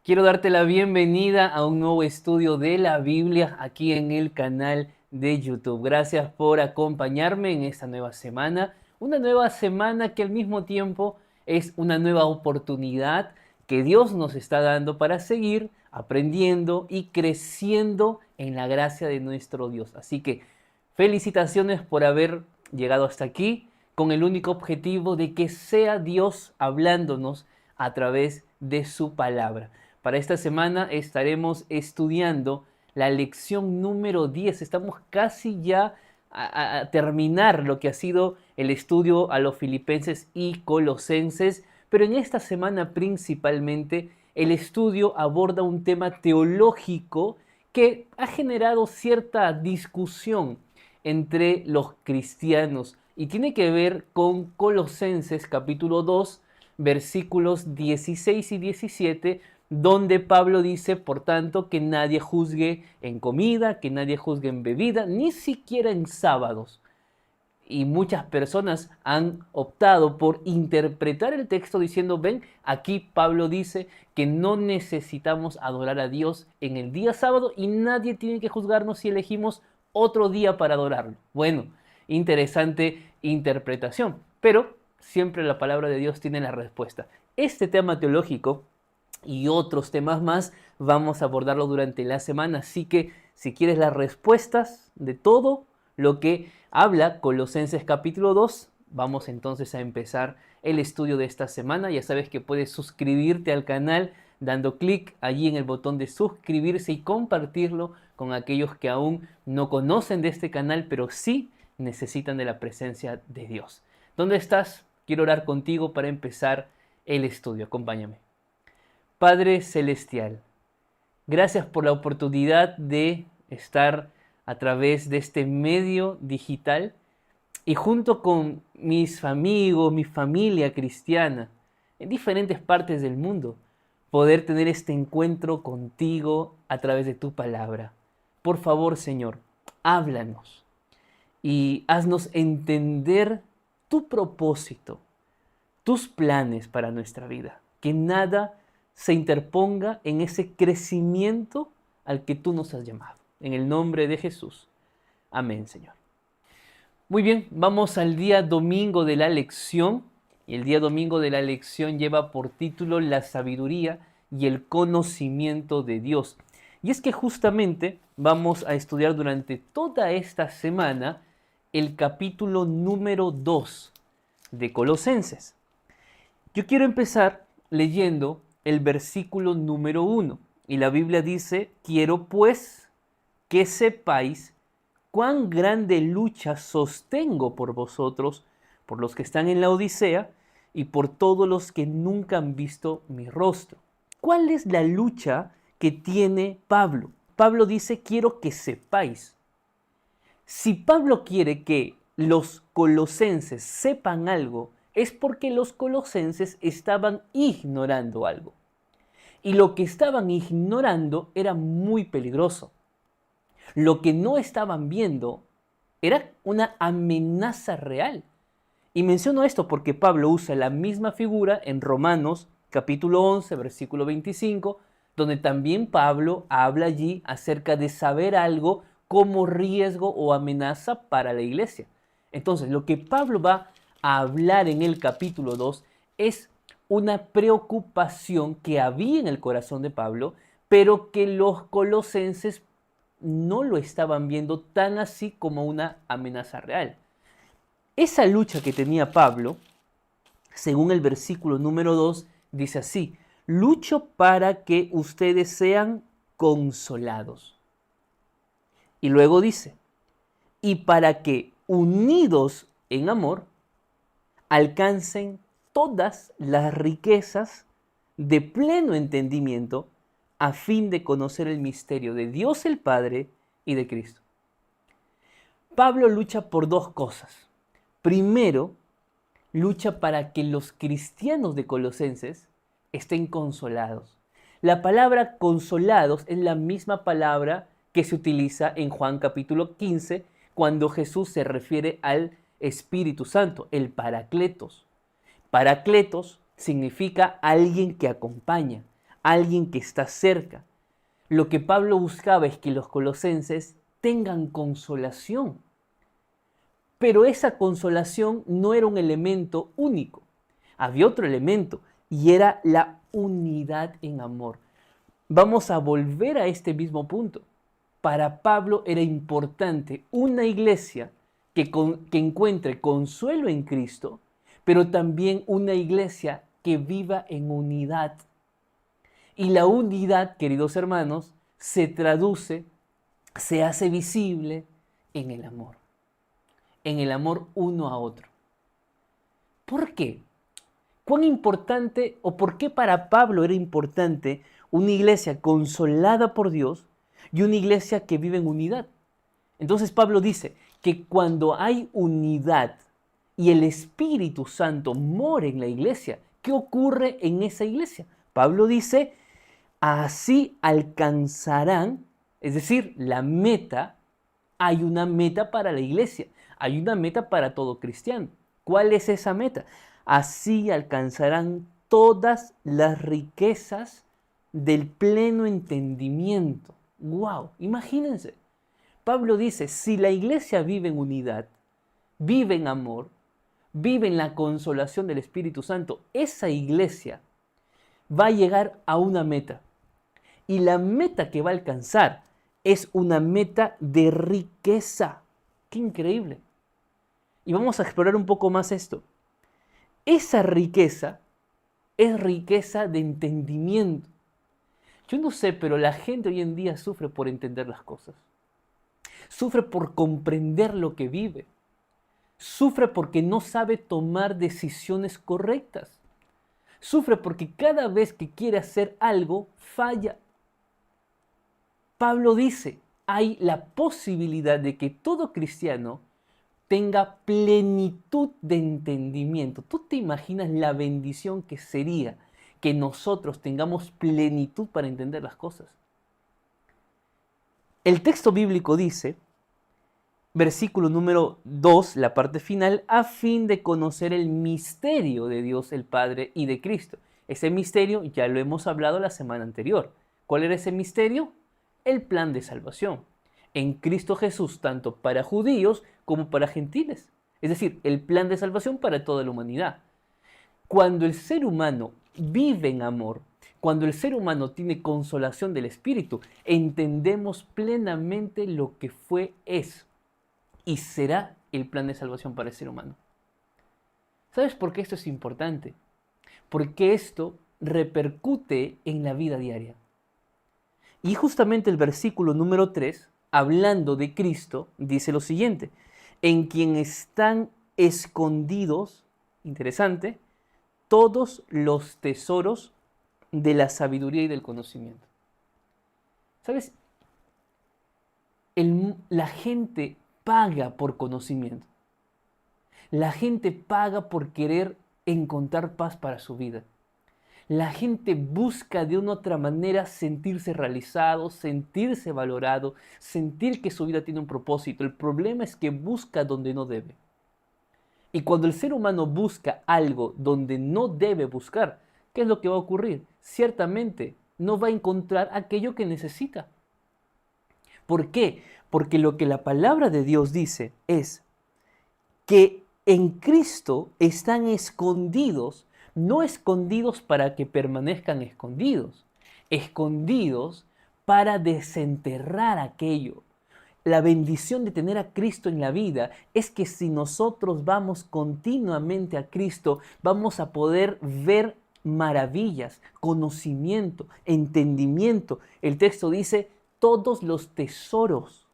Quiero darte la bienvenida a un nuevo estudio de la Biblia aquí en el canal de YouTube. Gracias por acompañarme en esta nueva semana. Una nueva semana que al mismo tiempo es una nueva oportunidad que Dios nos está dando para seguir aprendiendo y creciendo en la gracia de nuestro Dios. Así que felicitaciones por haber llegado hasta aquí con el único objetivo de que sea Dios hablándonos a través de su palabra. Para esta semana estaremos estudiando la lección número 10. Estamos casi ya a terminar lo que ha sido el estudio a los filipenses y colosenses, pero en esta semana principalmente el estudio aborda un tema teológico que ha generado cierta discusión entre los cristianos y tiene que ver con Colosenses capítulo 2, versículos 16 y 17, donde Pablo dice, por tanto, que nadie juzgue en comida, que nadie juzgue en bebida, ni siquiera en sábados. Y muchas personas han optado por interpretar el texto diciendo, ven, aquí Pablo dice que no necesitamos adorar a Dios en el día sábado y nadie tiene que juzgarnos si elegimos otro día para adorarlo. Bueno, interesante interpretación, pero siempre la palabra de Dios tiene la respuesta. Este tema teológico y otros temas más vamos a abordarlo durante la semana, así que si quieres las respuestas de todo lo que habla Colosenses capítulo 2, vamos entonces a empezar el estudio de esta semana. Ya sabes que puedes suscribirte al canal dando clic allí en el botón de suscribirse y compartirlo con aquellos que aún no conocen de este canal, pero sí necesitan de la presencia de Dios. ¿Dónde estás? Quiero orar contigo para empezar el estudio. Acompáñame. Padre Celestial, gracias por la oportunidad de estar a través de este medio digital y junto con mis amigos, mi familia cristiana en diferentes partes del mundo, poder tener este encuentro contigo a través de tu palabra. Por favor, Señor, háblanos y haznos entender tu propósito, tus planes para nuestra vida. Que nada se interponga en ese crecimiento al que tú nos has llamado. En el nombre de Jesús. Amén, Señor. Muy bien, vamos al día domingo de la lección. Y el día domingo de la lección lleva por título La sabiduría y el conocimiento de Dios. Y es que justamente vamos a estudiar durante toda esta semana el capítulo número 2 de Colosenses. Yo quiero empezar leyendo el versículo número 1. Y la Biblia dice, quiero pues que sepáis cuán grande lucha sostengo por vosotros, por los que están en la Odisea y por todos los que nunca han visto mi rostro. ¿Cuál es la lucha que tiene Pablo? Pablo dice, quiero que sepáis. Si Pablo quiere que los colosenses sepan algo, es porque los colosenses estaban ignorando algo. Y lo que estaban ignorando era muy peligroso. Lo que no estaban viendo era una amenaza real. Y menciono esto porque Pablo usa la misma figura en Romanos capítulo 11, versículo 25, donde también Pablo habla allí acerca de saber algo como riesgo o amenaza para la iglesia. Entonces, lo que Pablo va a hablar en el capítulo 2 es una preocupación que había en el corazón de Pablo, pero que los colosenses no lo estaban viendo tan así como una amenaza real. Esa lucha que tenía Pablo, según el versículo número 2, dice así, lucho para que ustedes sean consolados. Y luego dice, y para que unidos en amor, alcancen todas las riquezas de pleno entendimiento a fin de conocer el misterio de Dios el Padre y de Cristo. Pablo lucha por dos cosas. Primero, lucha para que los cristianos de Colosenses estén consolados. La palabra consolados es la misma palabra que se utiliza en Juan capítulo 15 cuando Jesús se refiere al Espíritu Santo, el Paracletos. Paracletos significa alguien que acompaña, alguien que está cerca. Lo que Pablo buscaba es que los colosenses tengan consolación. Pero esa consolación no era un elemento único. Había otro elemento y era la unidad en amor. Vamos a volver a este mismo punto. Para Pablo era importante una iglesia que encuentre consuelo en Cristo, pero también una iglesia que viva en unidad. Y la unidad, queridos hermanos, se traduce, se hace visible en el amor uno a otro. ¿Por qué? ¿Cuán importante o por qué para Pablo era importante una iglesia consolada por Dios y una iglesia que vive en unidad? Entonces Pablo dice que cuando hay unidad y el Espíritu Santo mora en la iglesia, ¿qué ocurre en esa iglesia? Pablo dice, así alcanzarán, es decir, la meta, hay una meta para la iglesia, hay una meta para todo cristiano. ¿Cuál es esa meta? Así alcanzarán todas las riquezas del pleno entendimiento. ¡Wow! Imagínense. Pablo dice, si la iglesia vive en unidad, vive en amor, vive en la consolación del Espíritu Santo, esa iglesia va a llegar a una meta. Y la meta que va a alcanzar es una meta de riqueza. ¡Qué increíble! Y vamos a explorar un poco más esto. Esa riqueza es riqueza de entendimiento. Yo no sé, pero la gente hoy en día sufre por entender las cosas. Sufre por comprender lo que vive. Sufre porque no sabe tomar decisiones correctas. Sufre porque cada vez que quiere hacer algo, falla. Pablo dice, hay la posibilidad de que todo cristiano tenga plenitud de entendimiento. ¿Tú te imaginas la bendición que sería que nosotros tengamos plenitud para entender las cosas? El texto bíblico dice, versículo número 2, la parte final, a fin de conocer el misterio de Dios el Padre y de Cristo. Ese misterio ya lo hemos hablado la semana anterior. ¿Cuál era ese misterio? El plan de salvación en Cristo Jesús, tanto para judíos como para gentiles. Es decir, el plan de salvación para toda la humanidad. Cuando el ser humano vive en amor, cuando el ser humano tiene consolación del Espíritu, entendemos plenamente lo que es y será el plan de salvación para el ser humano. ¿Sabes por qué esto es importante? Porque esto repercute en la vida diaria. Y justamente el versículo número 3, hablando de Cristo, dice lo siguiente, en quien están escondidos, interesante, todos los tesoros de la sabiduría y del conocimiento. ¿Sabes? La gente paga por conocimiento. La gente paga por querer encontrar paz para su vida. La gente busca de una u otra manera sentirse realizado, sentirse valorado, sentir que su vida tiene un propósito. El problema es que busca donde no debe. Y cuando el ser humano busca algo donde no debe buscar, ¿qué es lo que va a ocurrir? Ciertamente no va a encontrar aquello que necesita. ¿Por qué? Porque lo que la palabra de Dios dice es que en Cristo están escondidos, no escondidos para que permanezcan escondidos, escondidos para desenterrar aquello. La bendición de tener a Cristo en la vida es que si nosotros vamos continuamente a Cristo, vamos a poder ver maravillas, conocimiento, entendimiento. El texto dice, todos los tesoros,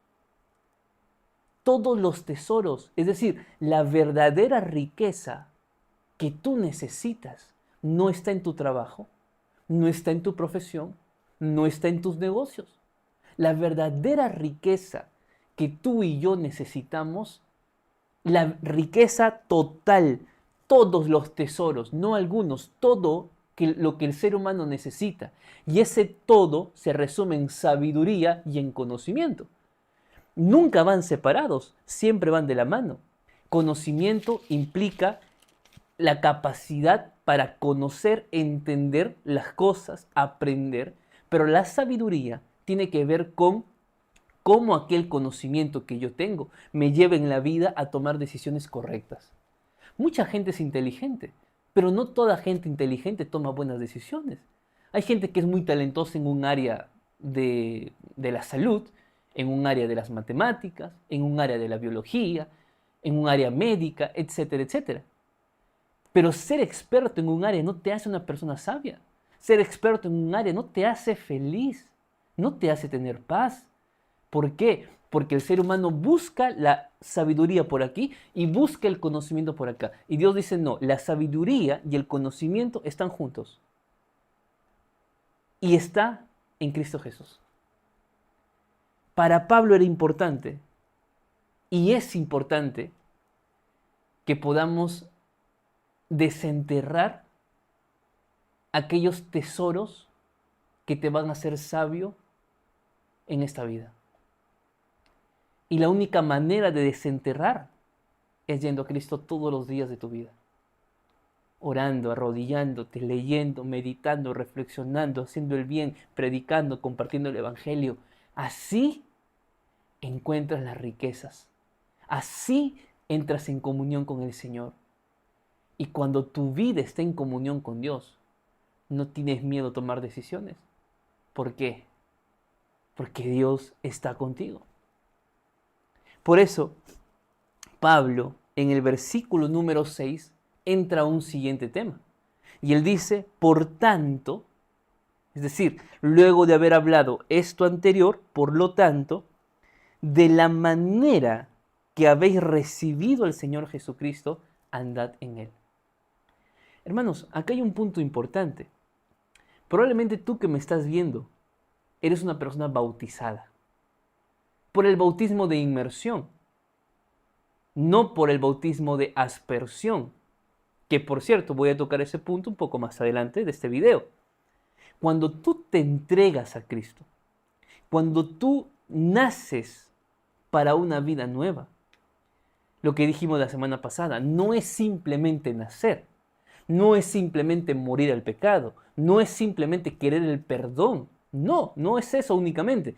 es decir, la verdadera riqueza que tú necesitas no está en tu trabajo, no está en tu profesión, no está en tus negocios. La verdadera riqueza que tú y yo necesitamos, la riqueza total, todos los tesoros, no algunos, todo lo que el ser humano necesita. Y ese todo se resume en sabiduría y en conocimiento. Nunca van separados, siempre van de la mano. Conocimiento implica la capacidad para conocer, entender las cosas, aprender, pero la sabiduría tiene que ver con cómo aquel conocimiento que yo tengo me lleva en la vida a tomar decisiones correctas. Mucha gente es inteligente, pero no toda gente inteligente toma buenas decisiones. Hay gente que es muy talentosa en un área de la salud, en un área de las matemáticas, en un área de la biología, en un área médica, etcétera, etcétera. Pero ser experto en un área no te hace una persona sabia. Ser experto en un área no te hace feliz, no te hace tener paz. ¿Por qué? Porque el ser humano busca la sabiduría por aquí y busca el conocimiento por acá. Y Dios dice, no, la sabiduría y el conocimiento están juntos. Y está en Cristo Jesús. Para Pablo era importante, y es importante, que podamos desenterrar aquellos tesoros que te van a hacer sabio en esta vida. Y la única manera de desenterrar es yendo a Cristo todos los días de tu vida. Orando, arrodillándote, leyendo, meditando, reflexionando, haciendo el bien, predicando, compartiendo el Evangelio. Así encuentras las riquezas. Así entras en comunión con el Señor. Y cuando tu vida está en comunión con Dios, no tienes miedo a tomar decisiones. ¿Por qué? Porque Dios está contigo. Por eso, Pablo, en el versículo número 6, entra a un siguiente tema. Y él dice, por tanto, es decir, luego de haber hablado esto anterior, por lo tanto, de la manera que habéis recibido al Señor Jesucristo, andad en Él. Hermanos, acá hay un punto importante. Probablemente tú que me estás viendo, eres una persona bautizada. Por el bautismo de inmersión, no por el bautismo de aspersión, que por cierto voy a tocar ese punto un poco más adelante de este video. Cuando tú te entregas a Cristo, cuando tú naces para una vida nueva, lo que dijimos la semana pasada, no es simplemente nacer, no es simplemente morir al pecado, no es simplemente querer el perdón, no es eso únicamente,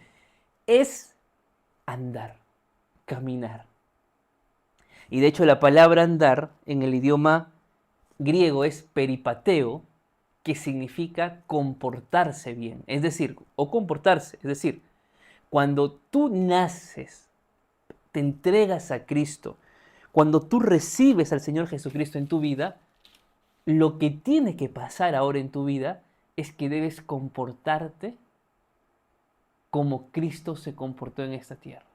es andar, caminar. Y de hecho la palabra andar en el idioma griego es peripateo, que significa comportarse bien, es decir, o comportarse, es decir, cuando tú naces, te entregas a Cristo, cuando tú recibes al Señor Jesucristo en tu vida, lo que tiene que pasar ahora en tu vida es que debes comportarte como Cristo se comportó en esta tierra.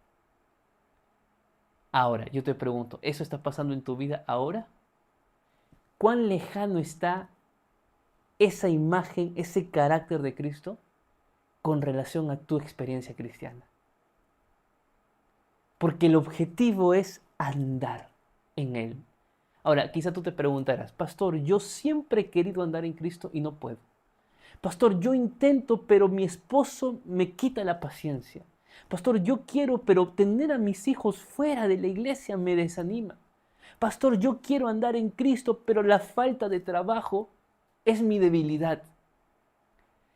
Ahora, yo te pregunto, ¿eso está pasando en tu vida ahora? ¿Cuán lejano está esa imagen, ese carácter de Cristo con relación a tu experiencia cristiana? Porque el objetivo es andar en Él. Ahora, quizá tú te preguntarás, pastor, yo siempre he querido andar en Cristo y no puedo. Pastor, yo intento, pero mi esposo me quita la paciencia. Pastor, yo quiero, pero tener a mis hijos fuera de la iglesia me desanima. Pastor, yo quiero andar en Cristo, pero la falta de trabajo es mi debilidad.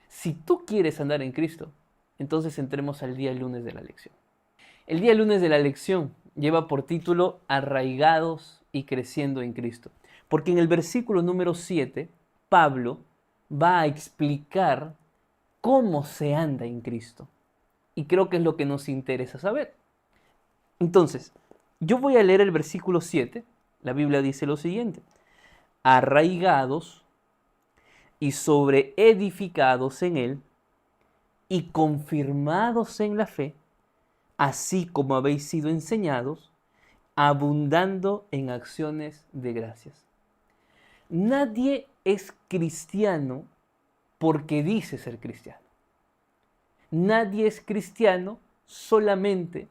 Si tú quieres andar en Cristo, entonces entremos al día lunes de la lección. El día lunes de la lección lleva por título Arraigados y creciendo en Cristo. Porque en el versículo número 7, Pablo va a explicar cómo se anda en Cristo. Y creo que es lo que nos interesa saber. Entonces, yo voy a leer el versículo 7. La Biblia dice lo siguiente. Arraigados y sobreedificados en Él y confirmados en la fe, así como habéis sido enseñados, abundando en acciones de gracias. Nadie es cristiano porque dice ser cristiano. Nadie es cristiano solamente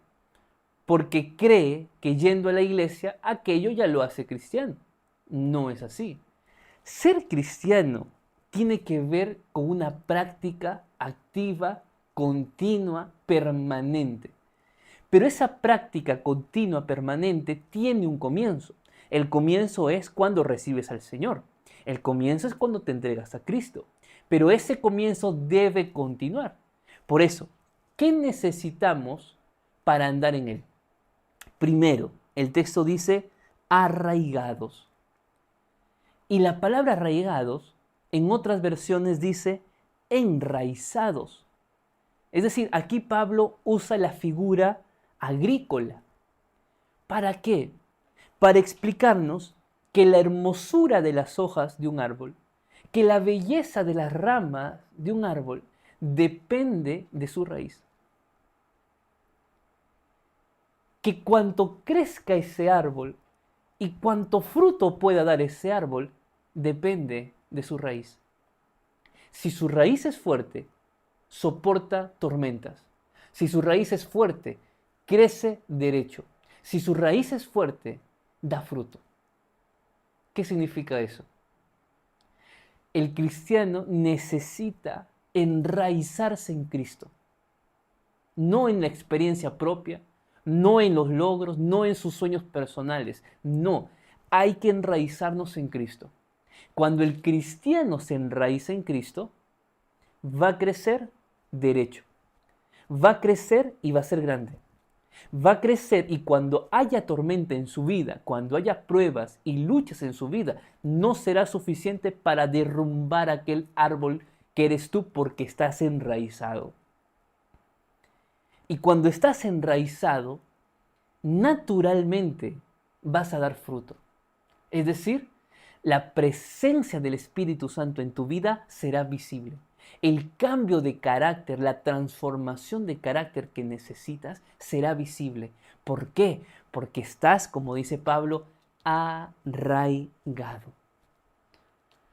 porque cree que yendo a la iglesia aquello ya lo hace cristiano. No es así. Ser cristiano tiene que ver con una práctica activa, continua, permanente. Pero esa práctica continua, permanente, tiene un comienzo. El comienzo es cuando recibes al Señor. El comienzo es cuando te entregas a Cristo, pero ese comienzo debe continuar. Por eso, ¿qué necesitamos para andar en Él? Primero, el texto dice arraigados. Y la palabra arraigados, en otras versiones dice enraizados. Es decir, aquí Pablo usa la figura agrícola. ¿Para qué? Para explicarnos que la hermosura de las hojas de un árbol, que la belleza de las ramas de un árbol depende de su raíz. Que cuanto crezca ese árbol y cuanto fruto pueda dar ese árbol, depende de su raíz. Si su raíz es fuerte, soporta tormentas. Si su raíz es fuerte, crece derecho. Si su raíz es fuerte, da fruto. ¿Qué significa eso? El cristiano necesita enraizarse en Cristo. No en la experiencia propia, no en los logros, no en sus sueños personales. No, hay que enraizarnos en Cristo. Cuando el cristiano se enraiza en Cristo, va a crecer derecho. Va a crecer y va a ser grande. Va a crecer y cuando haya tormenta en su vida, cuando haya pruebas y luchas en su vida, no será suficiente para derrumbar aquel árbol que eres tú porque estás enraizado. Y cuando estás enraizado, naturalmente vas a dar fruto. Es decir, la presencia del Espíritu Santo en tu vida será visible. El cambio de carácter, la transformación de carácter que necesitas será visible. ¿Por qué? Porque estás, como dice Pablo, arraigado.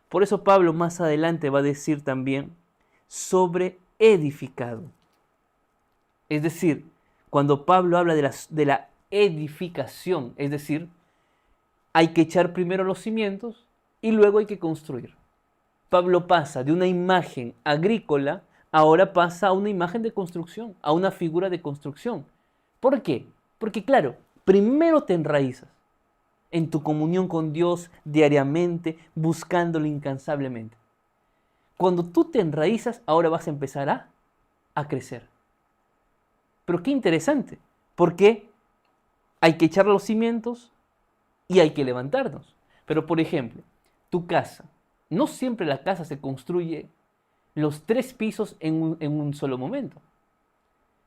Por eso Pablo más adelante va a decir también sobre edificado. Es decir, cuando Pablo habla de la edificación, es decir, hay que echar primero los cimientos y luego hay que construir. Pablo pasa de una imagen agrícola, ahora pasa a una imagen de construcción, a una figura de construcción. ¿Por qué? Porque claro, primero te enraizas en tu comunión con Dios diariamente, buscándolo incansablemente. Cuando tú te enraizas, ahora vas a empezar a crecer. Pero qué interesante, porque hay que echar los cimientos y hay que levantarnos. Pero por ejemplo, tu casa. No siempre la casa se construye los 3 pisos en un solo momento.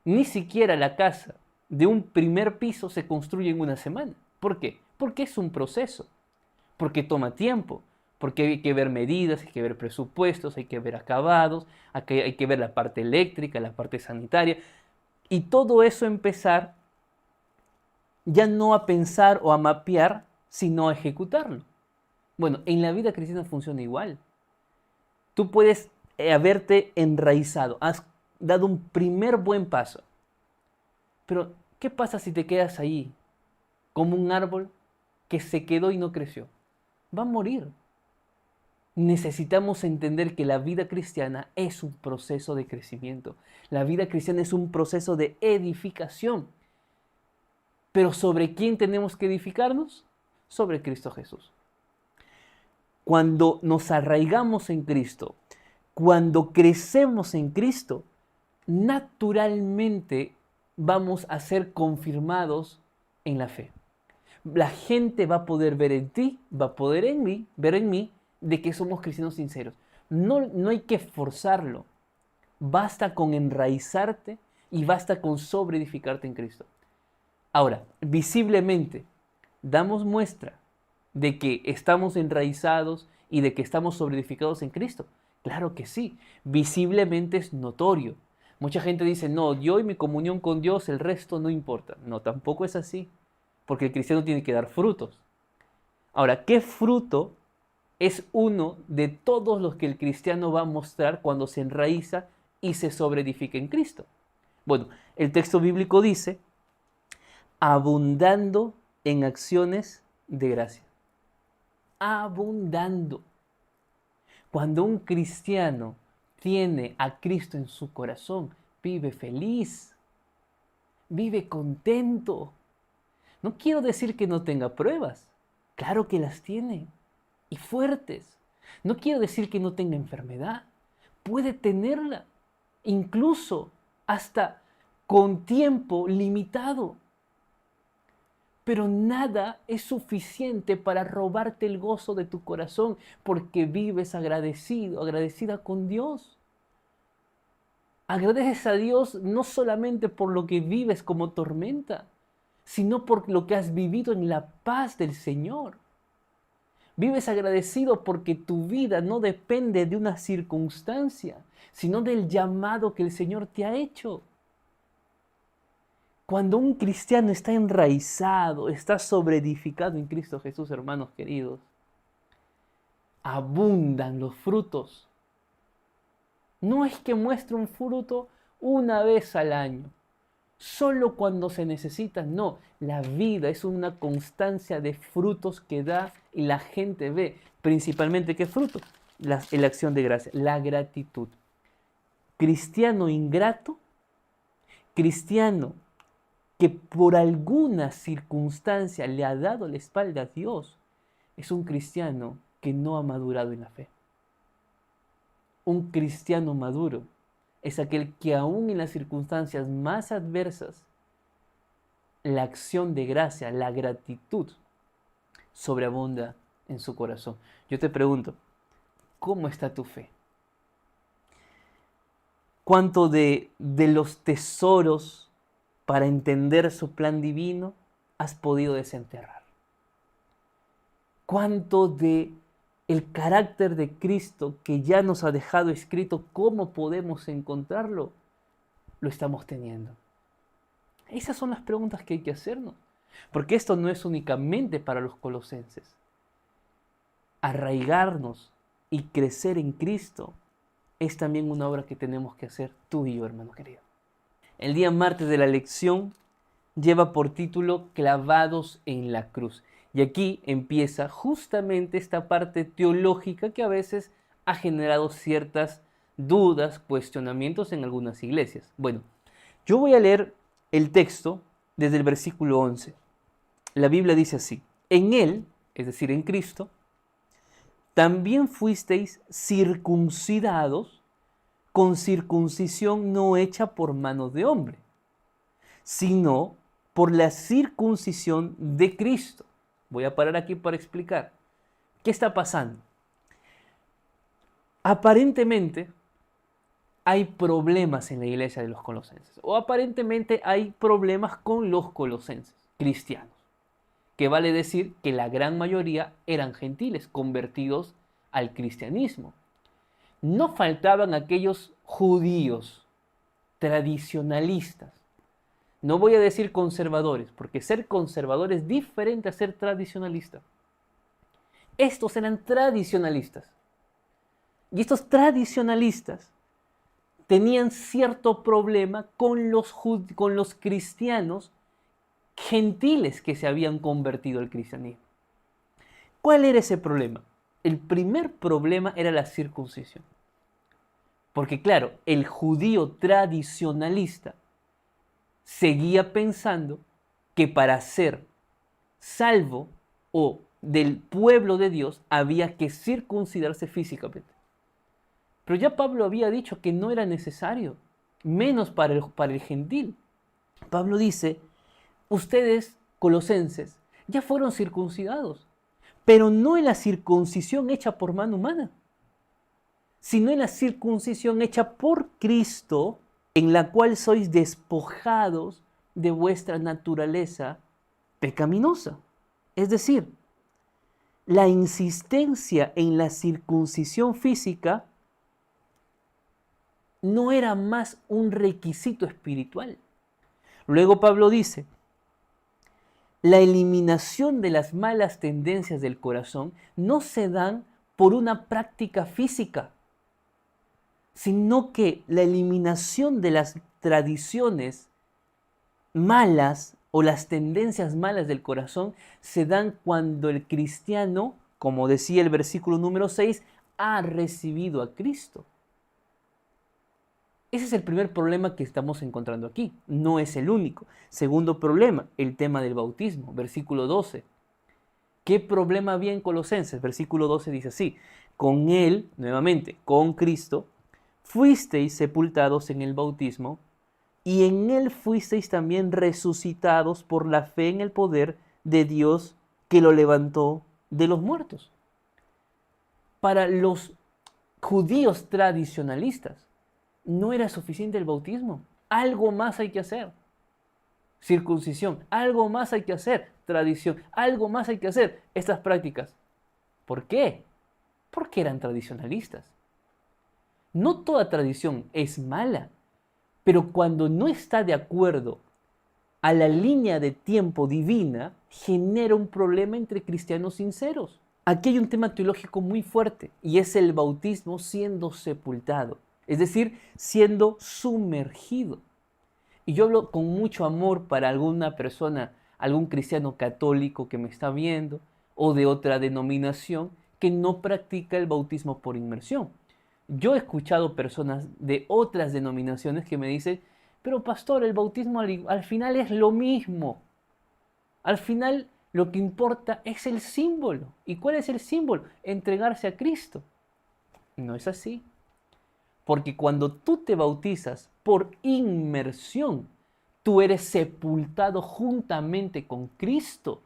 Ni siquiera la casa de un primer piso se construye en una semana. ¿Por qué? Porque es un proceso. Porque toma tiempo. Porque hay que ver medidas, hay que ver presupuestos, hay que ver acabados, hay que ver la parte eléctrica, la parte sanitaria. Y todo eso empezar ya no a pensar o a mapear, sino a ejecutarlo. Bueno, en la vida cristiana funciona igual. Tú puedes haberte enraizado, has dado un primer buen paso. Pero, ¿qué pasa si te quedas ahí como un árbol que se quedó y no creció? Va a morir. Necesitamos entender que la vida cristiana es un proceso de crecimiento. La vida cristiana es un proceso de edificación. Pero ¿sobre quién tenemos que edificarnos? Sobre Cristo Jesús. Cuando nos arraigamos en Cristo, cuando crecemos en Cristo, naturalmente vamos a ser confirmados en la fe. La gente va a poder ver en ti, va a poder ver en mí, de que somos cristianos sinceros. No hay que forzarlo. Basta con enraizarte y basta con sobreedificarte en Cristo. Ahora, visiblemente, damos muestra de que estamos enraizados y de que estamos sobreedificados en Cristo. Claro que sí, visiblemente es notorio. Mucha gente dice, no, yo y mi comunión con Dios, el resto no importa. No, tampoco es así, porque el cristiano tiene que dar frutos. Ahora, ¿qué fruto es uno de todos los que el cristiano va a mostrar cuando se enraiza y se sobreedifica en Cristo? Bueno, el texto bíblico dice, abundando en acciones de gracia. Abundando. Cuando un cristiano tiene a Cristo en su corazón, vive feliz, vive contento. No quiero decir que no tenga pruebas, claro que las tiene, y fuertes, No quiere decir que no tenga enfermedad. Puede tenerla, incluso hasta con tiempo limitado. Pero nada es suficiente para robarte el gozo de tu corazón porque vives agradecido, agradecida con Dios. Agradeces a Dios no solamente por lo que vives como tormenta, sino por lo que has vivido en la paz del Señor. Vives agradecido porque tu vida no depende de una circunstancia, sino del llamado que el Señor te ha hecho. Cuando un cristiano está enraizado, está sobreedificado en Cristo Jesús, hermanos queridos, abundan los frutos. No es que muestre un fruto una vez al año, solo cuando se necesita, no. La vida es una constancia de frutos que da y la gente ve. Principalmente, ¿qué fruto? La acción de gracia, la gratitud. Cristiano ingrato, cristiano que por alguna circunstancia le ha dado la espalda a Dios, es un cristiano que no ha madurado en la fe. Un cristiano maduro es aquel que aún en las circunstancias más adversas, la acción de gracia, la gratitud, sobreabunda en su corazón. Yo te pregunto, ¿cómo está tu fe? ¿Cuánto de los tesoros para entender su plan divino has podido desenterrar? ¿Cuánto de el carácter de Cristo que ya nos ha dejado escrito, cómo podemos encontrarlo, lo estamos teniendo? Esas son las preguntas que hay que hacernos. Porque esto no es únicamente para los colosenses. Arraigarnos y crecer en Cristo es también una obra que tenemos que hacer tú y yo, hermano querido. El día martes de la lección lleva por título Clavados en la cruz. Y aquí empieza justamente esta parte teológica que a veces ha generado ciertas dudas, cuestionamientos en algunas iglesias. Bueno, yo voy a leer el texto desde el versículo 11. La Biblia dice así: en Él, es decir, en Cristo, también fuisteis circuncidados con circuncisión no hecha por mano de hombre, sino por la circuncisión de Cristo. Voy a parar aquí para explicar. ¿Qué está pasando? Aparentemente hay problemas en la iglesia de los colosenses, o aparentemente hay problemas con los colosenses, cristianos, que vale decir que la gran mayoría eran gentiles, convertidos al cristianismo. No faltaban aquellos judíos tradicionalistas. No voy a decir conservadores, porque ser conservador es diferente a ser tradicionalista. Estos eran tradicionalistas. Y estos tradicionalistas tenían cierto problema con los cristianos gentiles que se habían convertido al cristianismo. ¿Cuál era ese problema? El primer problema era la circuncisión. Porque claro, el judío tradicionalista seguía pensando que para ser salvo o del pueblo de Dios había que circuncidarse físicamente. Pero ya Pablo había dicho que no era necesario, menos para el gentil. Pablo dice, ustedes, colosenses, ya fueron circuncidados, pero no en la circuncisión hecha por mano humana, sino en la circuncisión hecha por Cristo, en la cual sois despojados de vuestra naturaleza pecaminosa. Es decir, la insistencia en la circuncisión física no era más un requisito espiritual. Luego Pablo dice, la eliminación de las malas tendencias del corazón no se dan por una práctica física, sino que la eliminación de las tradiciones malas o las tendencias malas del corazón se dan cuando el cristiano, como decía el versículo número 6, ha recibido a Cristo. Ese es el primer problema que estamos encontrando aquí. No es el único. Segundo problema, el tema del bautismo, versículo 12. ¿Qué problema había en Colosenses? Versículo 12 dice así: con Él, nuevamente, con Cristo, fuisteis sepultados en el bautismo, y en Él fuisteis también resucitados por la fe en el poder de Dios que lo levantó de los muertos. Para los judíos tradicionalistas, no era suficiente el bautismo. Algo más hay que hacer. Circuncisión, algo más hay que hacer. Tradición, algo más hay que hacer. Estas prácticas. ¿Por qué? Porque eran tradicionalistas. No toda tradición es mala, pero cuando no está de acuerdo a la línea de tiempo divina, genera un problema entre cristianos sinceros. Aquí hay un tema teológico muy fuerte, y es el bautismo siendo sepultado, es decir, siendo sumergido. Y yo hablo con mucho amor para alguna persona, algún cristiano católico que me está viendo, o de otra denominación, que no practica el bautismo por inmersión. Yo he escuchado personas de otras denominaciones que me dicen: pero pastor, el bautismo al final es lo mismo. Al final lo que importa es el símbolo. ¿Y cuál es el símbolo? Entregarse a Cristo. No es así. Porque cuando tú te bautizas por inmersión, tú eres sepultado juntamente con Cristo.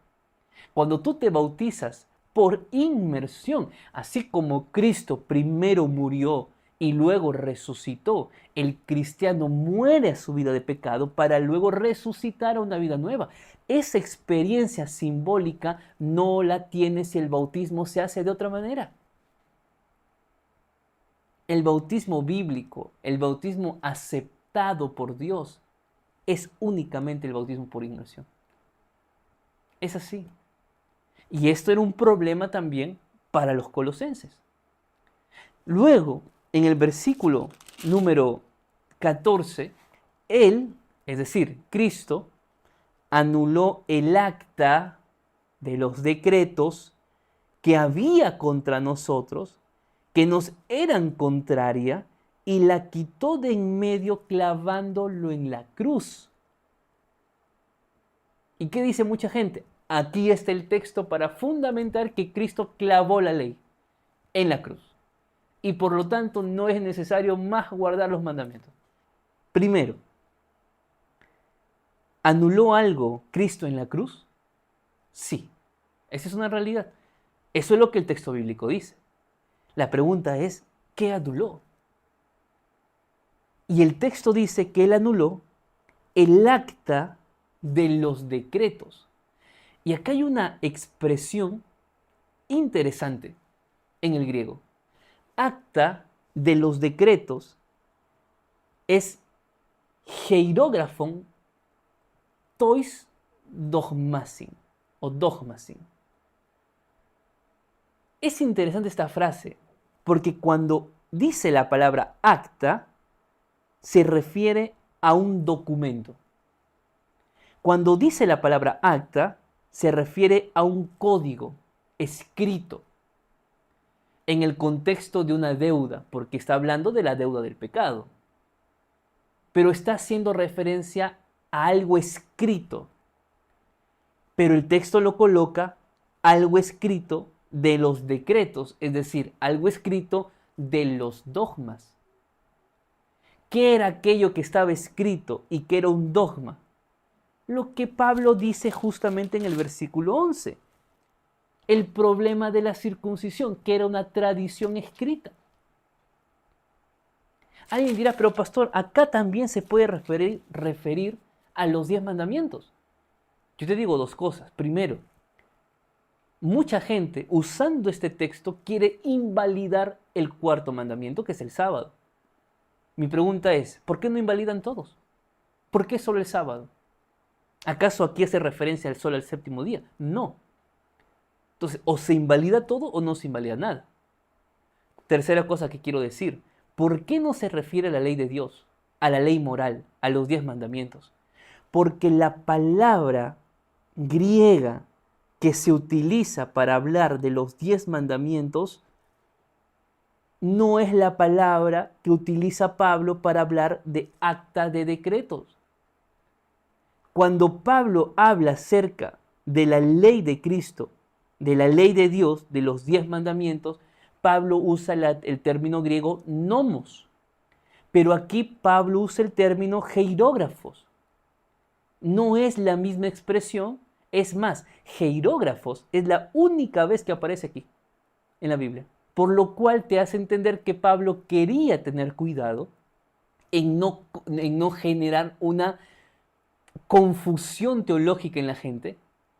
Cuando tú te bautizas por inmersión, así como Cristo primero murió y luego resucitó, el cristiano muere a su vida de pecado para luego resucitar a una vida nueva. Esa experiencia simbólica no la tiene si el bautismo se hace de otra manera. El bautismo bíblico, el bautismo aceptado por Dios, es únicamente el bautismo por inmersión. Es así. Y esto era un problema también para los colosenses. Luego, en el versículo número 14, Él, es decir, Cristo, anuló el acta de los decretos que había contra nosotros, que nos eran contraria, y la quitó de en medio clavándolo en la cruz. ¿Y qué dice mucha gente? Aquí está el texto para fundamentar que Cristo clavó la ley en la cruz. Y por lo tanto no es necesario más guardar los mandamientos. Primero, ¿anuló algo Cristo en la cruz? Sí, esa es una realidad. Eso es lo que el texto bíblico dice. La pregunta es, ¿qué anuló? Y el texto dice que Él anuló el acta de los decretos. Y acá hay una expresión interesante en el griego. Acta de los decretos es hierógrafon tois dogmasin o dogmasin. Es interesante esta frase porque cuando dice la palabra acta se refiere a un documento. Cuando dice la palabra acta se refiere a un código escrito en el contexto de una deuda, porque está hablando de la deuda del pecado. Pero está haciendo referencia a algo escrito. Pero el texto lo coloca algo escrito de los decretos, es decir, algo escrito de los dogmas. ¿Qué era aquello que estaba escrito y que era un dogma? Lo que Pablo dice justamente en el versículo 11. El problema de la circuncisión, que era una tradición escrita. Alguien dirá, pero pastor, acá también se puede referir a los 10 mandamientos. Yo te digo dos cosas. Primero, mucha gente usando este texto quiere invalidar el cuarto mandamiento, que es el sábado. Mi pregunta es, ¿por qué no invalidan todos? ¿Por qué solo el sábado? ¿Acaso aquí hace referencia al solo al séptimo día? No. Entonces, o se invalida todo o no se invalida nada. Tercera cosa que quiero decir, ¿por qué no se refiere a la ley de Dios, a la ley moral, a los 10 mandamientos? Porque la palabra griega que se utiliza para hablar de los 10 mandamientos no es la palabra que utiliza Pablo para hablar de acta de decretos. Cuando Pablo habla acerca de la ley de Cristo de la ley de Dios, de los 10 mandamientos, Pablo usa el término griego nomos. Pero aquí Pablo usa el término geirógrafos. No es la misma expresión, es más, geirógrafos es la única vez que aparece aquí en la Biblia. Por lo cual te hace entender que Pablo quería tener cuidado en no generar una confusión teológica en la gente,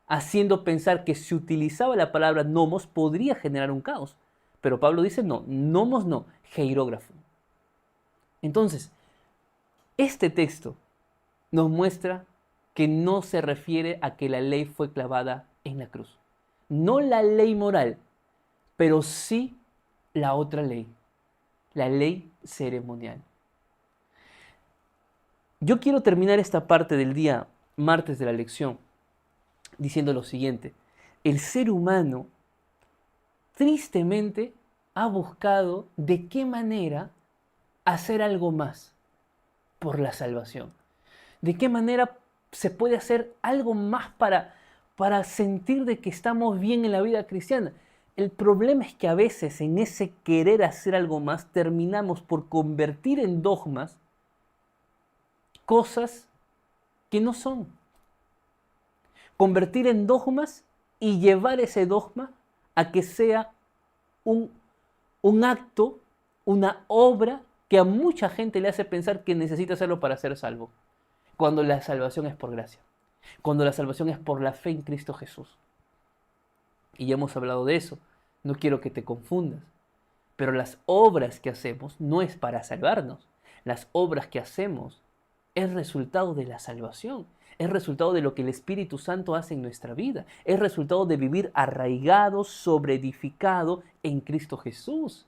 haciendo pensar que si utilizaba la palabra nomos podría generar un caos. Pero Pablo dice no, nomos no, geirógrafo. Entonces, este texto nos muestra que no se refiere a que la ley fue clavada en la cruz. No la ley moral, pero sí la otra ley, la ley ceremonial. Yo quiero terminar esta parte del día martes de la lección diciendo lo siguiente. El ser humano tristemente ha buscado de qué manera hacer algo más por la salvación. De qué manera se puede hacer algo más para sentir de que estamos bien en la vida cristiana. El problema es que a veces en ese querer hacer algo más terminamos por convertir en dogmas cosas que no son. Convertir en dogmas y llevar ese dogma a que sea un acto, una obra que a mucha gente le hace pensar que necesita hacerlo para ser salvo. Cuando la salvación es por gracia. Cuando la salvación es por la fe en Cristo Jesús. Y ya hemos hablado de eso. No quiero que te confundas. Pero las obras que hacemos no es para salvarnos. Las obras que hacemos es resultado de la salvación. Es resultado de lo que el Espíritu Santo hace en nuestra vida. Es resultado de vivir arraigado, sobreedificado en Cristo Jesús.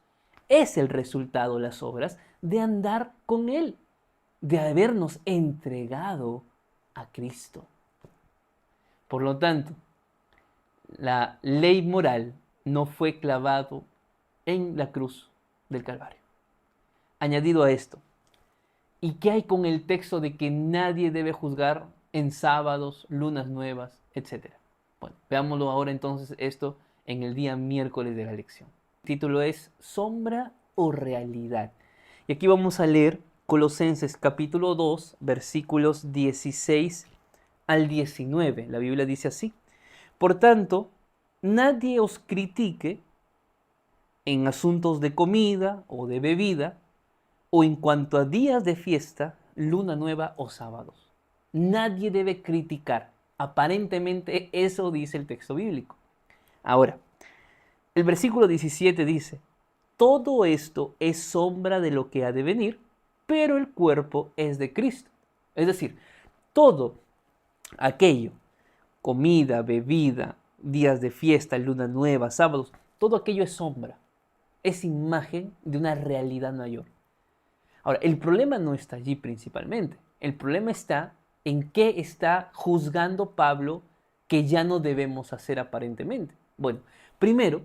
Es el resultado, las obras, de andar con Él, de habernos entregado a Cristo. Por lo tanto, la ley moral no fue clavado en la cruz del Calvario. Añadido a esto, ¿y qué hay con el texto de que nadie debe juzgar en sábados, lunas nuevas, etcétera? Bueno, veámoslo ahora entonces esto en el día miércoles de la lección. El título es ¿Sombra o realidad? Y aquí vamos a leer Colosenses capítulo 2, versículos 16 al 19. La Biblia dice así: Por tanto, nadie os critique en asuntos de comida o de bebida, o en cuanto a días de fiesta, luna nueva o sábados. Nadie debe criticar. Aparentemente eso dice el texto bíblico. Ahora, el versículo 17 dice: todo esto es sombra de lo que ha de venir, pero el cuerpo es de Cristo. Es decir, todo aquello, comida, bebida, días de fiesta, luna nueva, sábados, todo aquello es sombra, es imagen de una realidad mayor. Ahora, el problema no está allí principalmente. El problema está en qué está juzgando Pablo que ya no debemos hacer aparentemente. Bueno, primero,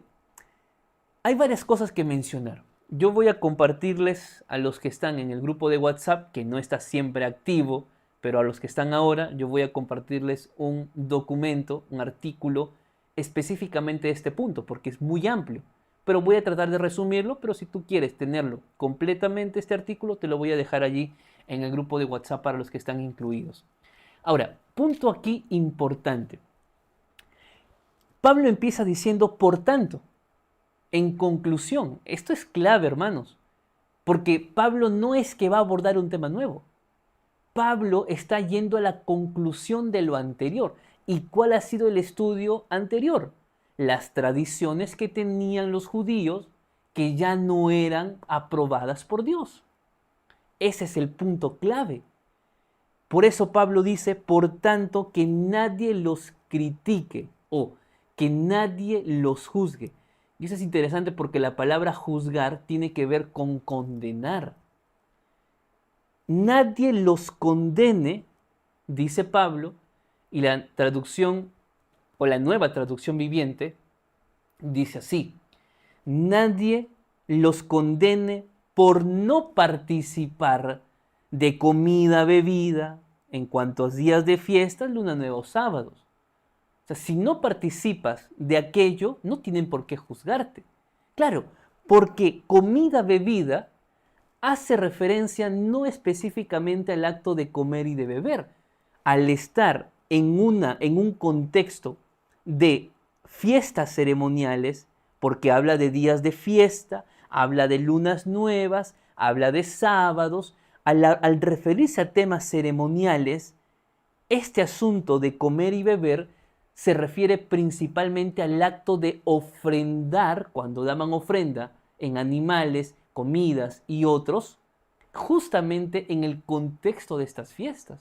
hay varias cosas que mencionar. Yo voy a compartirles a los que están en el grupo de WhatsApp, que no está siempre activo, pero a los que están ahora, yo voy a compartirles un documento, un artículo específicamente de este punto, porque es muy amplio. Pero voy a tratar de resumirlo, pero si tú quieres tenerlo completamente este artículo, te lo voy a dejar allí en el grupo de WhatsApp para los que están incluidos. Ahora, punto aquí importante. Pablo empieza diciendo, por tanto, en conclusión, esto es clave, hermanos, porque Pablo no es que va a abordar un tema nuevo. Pablo está yendo a la conclusión de lo anterior. ¿Y cuál ha sido el estudio anterior? Las tradiciones que tenían los judíos que ya no eran aprobadas por Dios. Ese es el punto clave. Por eso Pablo dice, por tanto, que nadie los critique o que nadie los juzgue. Y eso es interesante porque la palabra juzgar tiene que ver con condenar. Nadie los condene, dice Pablo, y la traducción o la nueva traducción viviente dice así: nadie los condene por no participar de comida, bebida, en cuanto a días de fiesta, luna nueva o sábados. O sea, si no participas de aquello, no tienen por qué juzgarte. Claro, porque comida, bebida, hace referencia no específicamente al acto de comer y de beber. Al estar en un contexto de fiestas ceremoniales, porque habla de días de fiesta, habla de lunas nuevas, habla de sábados, al referirse a temas ceremoniales, este asunto de comer y beber se refiere principalmente al acto de ofrendar, cuando daban ofrenda en animales, comidas y otros, justamente en el contexto de estas fiestas.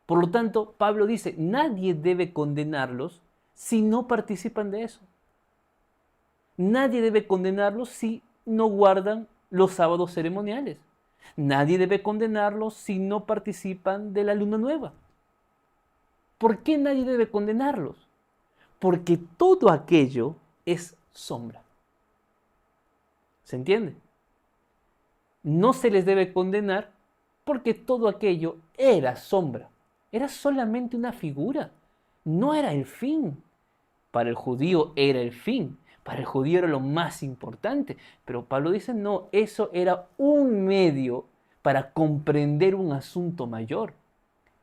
Por lo tanto, Pablo dice, nadie debe condenarlos si no participan de eso. Nadie debe condenarlos si no guardan los sábados ceremoniales. Nadie debe condenarlos si no participan de la luna nueva. ¿Por qué nadie debe condenarlos? Porque todo aquello es sombra. ¿Se entiende? No se les debe condenar porque todo aquello era sombra. Era solamente una figura. No era el fin. Para el judío era el fin. Para el judío era lo más importante. Pero Pablo dice, no, eso era un medio para comprender un asunto mayor.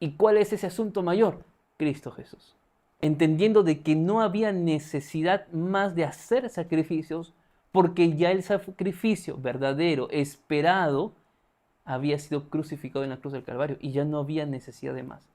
¿Y cuál es ese asunto mayor? Cristo Jesús. Entendiendo de que no había necesidad más de hacer sacrificios porque ya el sacrificio verdadero, esperado, había sido crucificado en la cruz del Calvario y ya no había necesidad de más.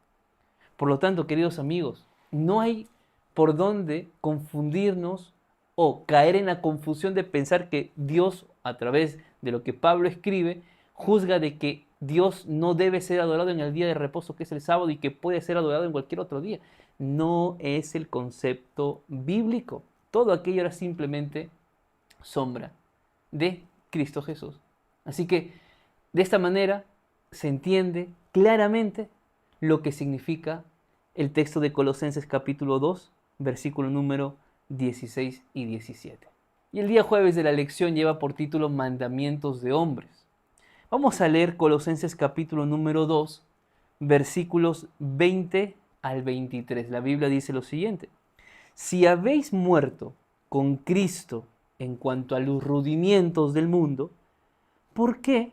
Por lo tanto, queridos amigos, no hay por dónde confundirnos o caer en la confusión de pensar que Dios, a través de lo que Pablo escribe, juzga de que Dios no debe ser adorado en el día de reposo, que es el sábado, y que puede ser adorado en cualquier otro día. No es el concepto bíblico. Todo aquello era simplemente sombra de Cristo Jesús. Así que de esta manera se entiende claramente lo que significa el texto de Colosenses capítulo 2, versículo número 16 y 17. Y el día jueves de la lección lleva por título Mandamientos de hombres. Vamos a leer Colosenses capítulo número 2, versículos 20 al 23. La Biblia dice lo siguiente: si habéis muerto con Cristo en cuanto a los rudimientos del mundo, ¿por qué,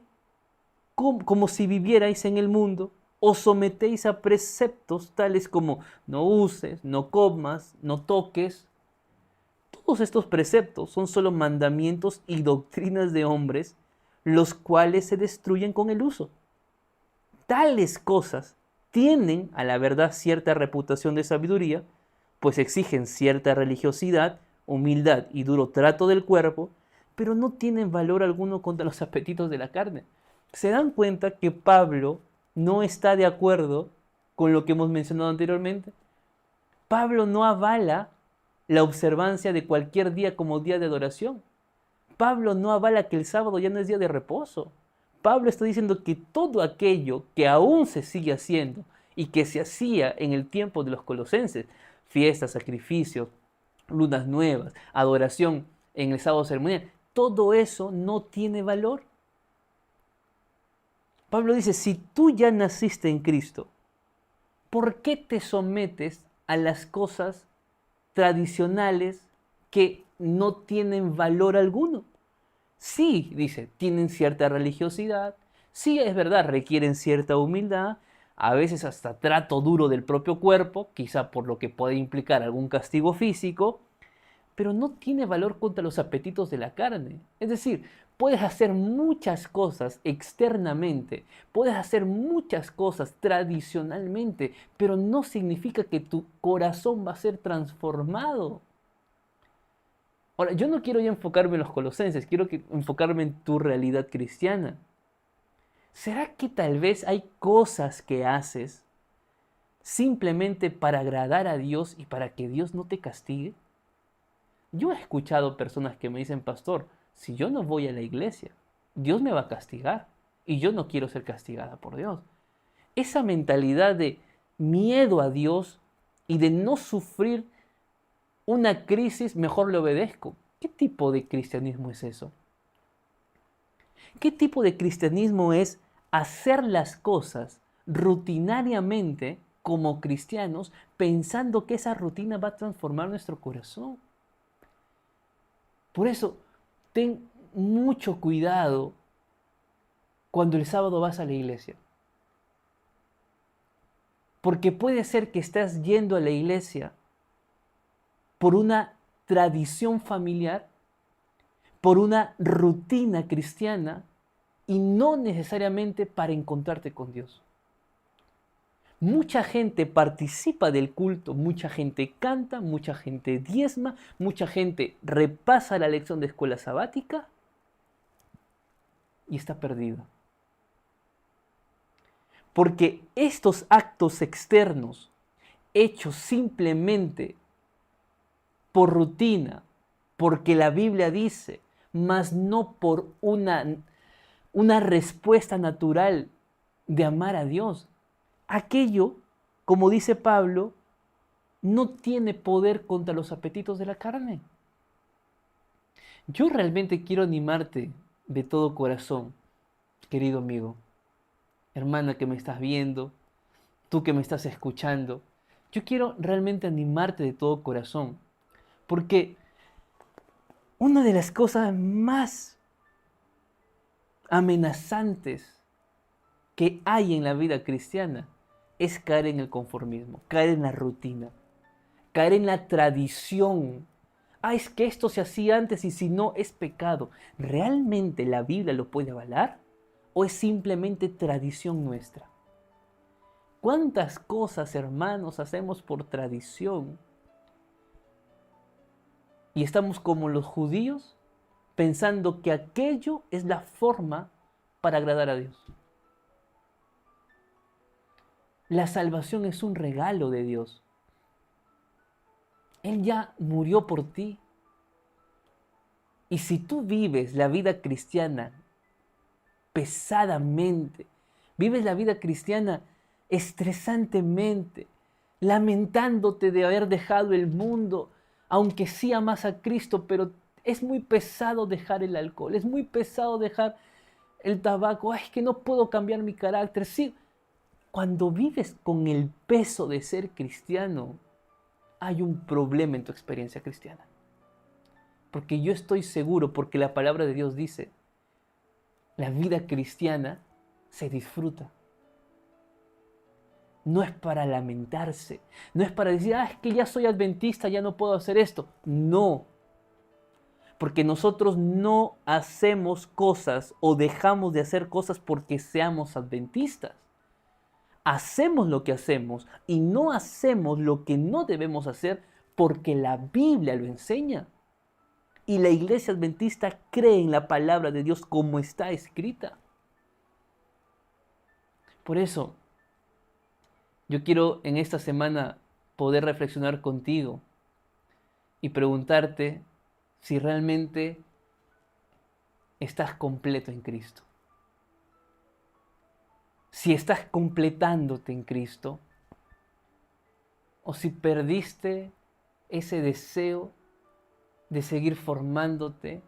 como si vivierais en el mundo, os sometéis a preceptos tales como no uses, no comas, no toques? Todos estos preceptos son solo mandamientos y doctrinas de hombres, los cuales se destruyen con el uso. Tales cosas tienen a la verdad cierta reputación de sabiduría, pues exigen cierta religiosidad, humildad y duro trato del cuerpo, pero no tienen valor alguno contra los apetitos de la carne. ¿Se dan cuenta que Pablo no está de acuerdo con lo que hemos mencionado anteriormente? Pablo no avala la observancia de cualquier día como día de adoración. Pablo no avala que el sábado ya no es día de reposo. Pablo está diciendo que todo aquello que aún se sigue haciendo y que se hacía en el tiempo de los colosenses, fiestas, sacrificios, lunas nuevas, adoración en el sábado ceremonial, todo eso no tiene valor. Pablo dice, si tú ya naciste en Cristo, ¿por qué te sometes a las cosas tradicionales que no tienen valor alguno? Sí, dice, tienen cierta religiosidad, sí, es verdad, requieren cierta humildad, a veces hasta trato duro del propio cuerpo, quizá por lo que puede implicar algún castigo físico, pero no tiene valor contra los apetitos de la carne. Es decir, puedes hacer muchas cosas externamente, puedes hacer muchas cosas tradicionalmente, pero no significa que tu corazón va a ser transformado. Ahora, yo no quiero ya enfocarme en los colosenses, quiero enfocarme en tu realidad cristiana. ¿Será que tal vez hay cosas que haces simplemente para agradar a Dios y para que Dios no te castigue? Yo he escuchado personas que me dicen, pastor, si yo no voy a la iglesia, Dios me va a castigar y yo no quiero ser castigada por Dios. Esa mentalidad de miedo a Dios y de no sufrir una crisis, mejor le obedezco. ¿Qué tipo de cristianismo es eso? ¿Qué tipo de cristianismo es hacer las cosas rutinariamente como cristianos pensando que esa rutina va a transformar nuestro corazón. Por eso, ten mucho cuidado cuando el sábado vas a la iglesia. Porque puede ser que estés yendo a la iglesia por una tradición familiar, por una rutina cristiana y no necesariamente para encontrarte con Dios. Mucha gente participa del culto, mucha gente canta, mucha gente diezma, mucha gente repasa la lección de escuela sabática y está perdida. Porque estos actos externos, hechos simplemente por rutina, porque la Biblia dice, mas no por una respuesta natural de amar a Dios. Aquello, como dice Pablo, no tiene poder contra los apetitos de la carne. Yo realmente quiero animarte de todo corazón, querido amigo, hermana que me estás viendo, tú que me estás escuchando. Yo quiero realmente animarte de todo corazón, porque una de las cosas más amenazantes que hay en la vida cristiana es caer en el conformismo, caer en la rutina, caer en la tradición. Ah, es que esto se hacía antes y si no es pecado. ¿Realmente la Biblia lo puede avalar? ¿O es simplemente tradición nuestra? ¿Cuántas cosas, hermanos, hacemos por tradición? Y estamos como los judíos pensando que aquello es la forma para agradar a Dios. La salvación es un regalo de Dios. Él ya murió por ti. Y si tú vives la vida cristiana pesadamente, vives la vida cristiana estresantemente, lamentándote de haber dejado el mundo, aunque sí amas a Cristo, pero es muy pesado dejar el alcohol, es muy pesado dejar el tabaco. Ay, es que no puedo cambiar mi carácter. Sí, cuando vives con el peso de ser cristiano, hay un problema en tu experiencia cristiana. Porque yo estoy seguro, porque la palabra de Dios dice, la vida cristiana se disfruta. No es para lamentarse, no es para decir, es que ya soy adventista, ya no puedo hacer esto. No, porque nosotros no hacemos cosas o dejamos de hacer cosas porque seamos adventistas. Hacemos lo que hacemos y no hacemos lo que no debemos hacer porque la Biblia lo enseña. Y la iglesia adventista cree en la palabra de Dios como está escrita. Por eso, yo quiero en esta semana poder reflexionar contigo y preguntarte si realmente estás completo en Cristo. Si estás completándote en Cristo o si perdiste ese deseo de seguir formándote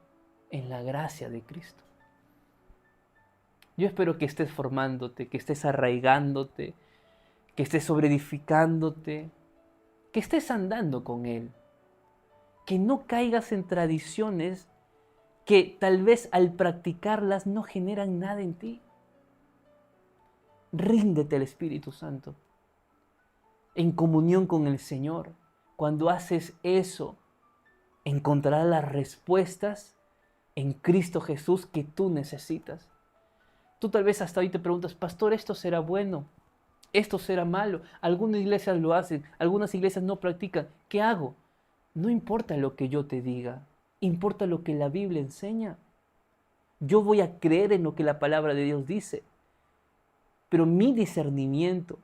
en la gracia de Cristo. Yo espero que estés formándote, que estés arraigándote, que estés sobreedificándote, que estés andando con Él, que no caigas en tradiciones que tal vez al practicarlas no generan nada en ti. Ríndete al Espíritu Santo, en comunión con el Señor. Cuando haces eso, encontrarás las respuestas en Cristo Jesús que tú necesitas. Tú tal vez hasta hoy te preguntas, pastor, ¿esto será bueno? ¿Esto será malo? Algunas iglesias lo hacen, algunas iglesias no practican. ¿Qué hago? No importa lo que yo te diga, importa lo que la Biblia enseña. Yo voy a creer en lo que la palabra de Dios dice, pero mi discernimiento,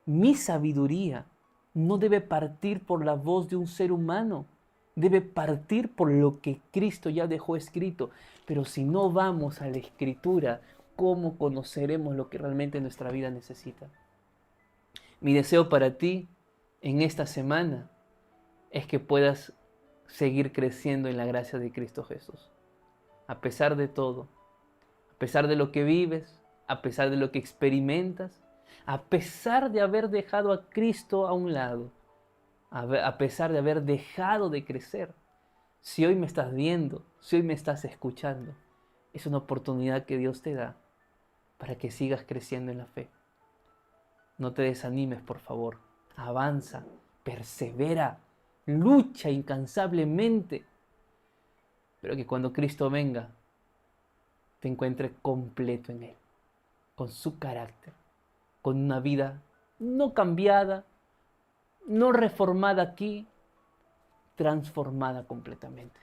mi sabiduría, no debe partir por la voz de un ser humano, debe partir por lo que Cristo ya dejó escrito. Pero si no vamos a la Escritura, ¿cómo conoceremos lo que realmente nuestra vida necesita? Mi deseo para ti en esta semana es que puedas seguir creciendo en la gracia de Cristo Jesús. A pesar de todo, a pesar de lo que vives, a pesar de lo que experimentas, A pesar de haber dejado a Cristo a un lado, a pesar de haber dejado de crecer, si hoy me estás viendo, si hoy me estás escuchando, es una oportunidad que Dios te da para que sigas creciendo en la fe. No te desanimes, por favor. Avanza, persevera, lucha incansablemente. Pero que cuando Cristo venga, te encuentres completo en Él, con su carácter, con una vida no cambiada, no reformada aquí, transformada completamente.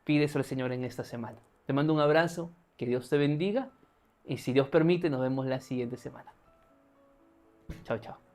Pídeselo al Señor en esta semana. Te mando un abrazo, que Dios te bendiga y si Dios permite nos vemos la siguiente semana. Chao, chao.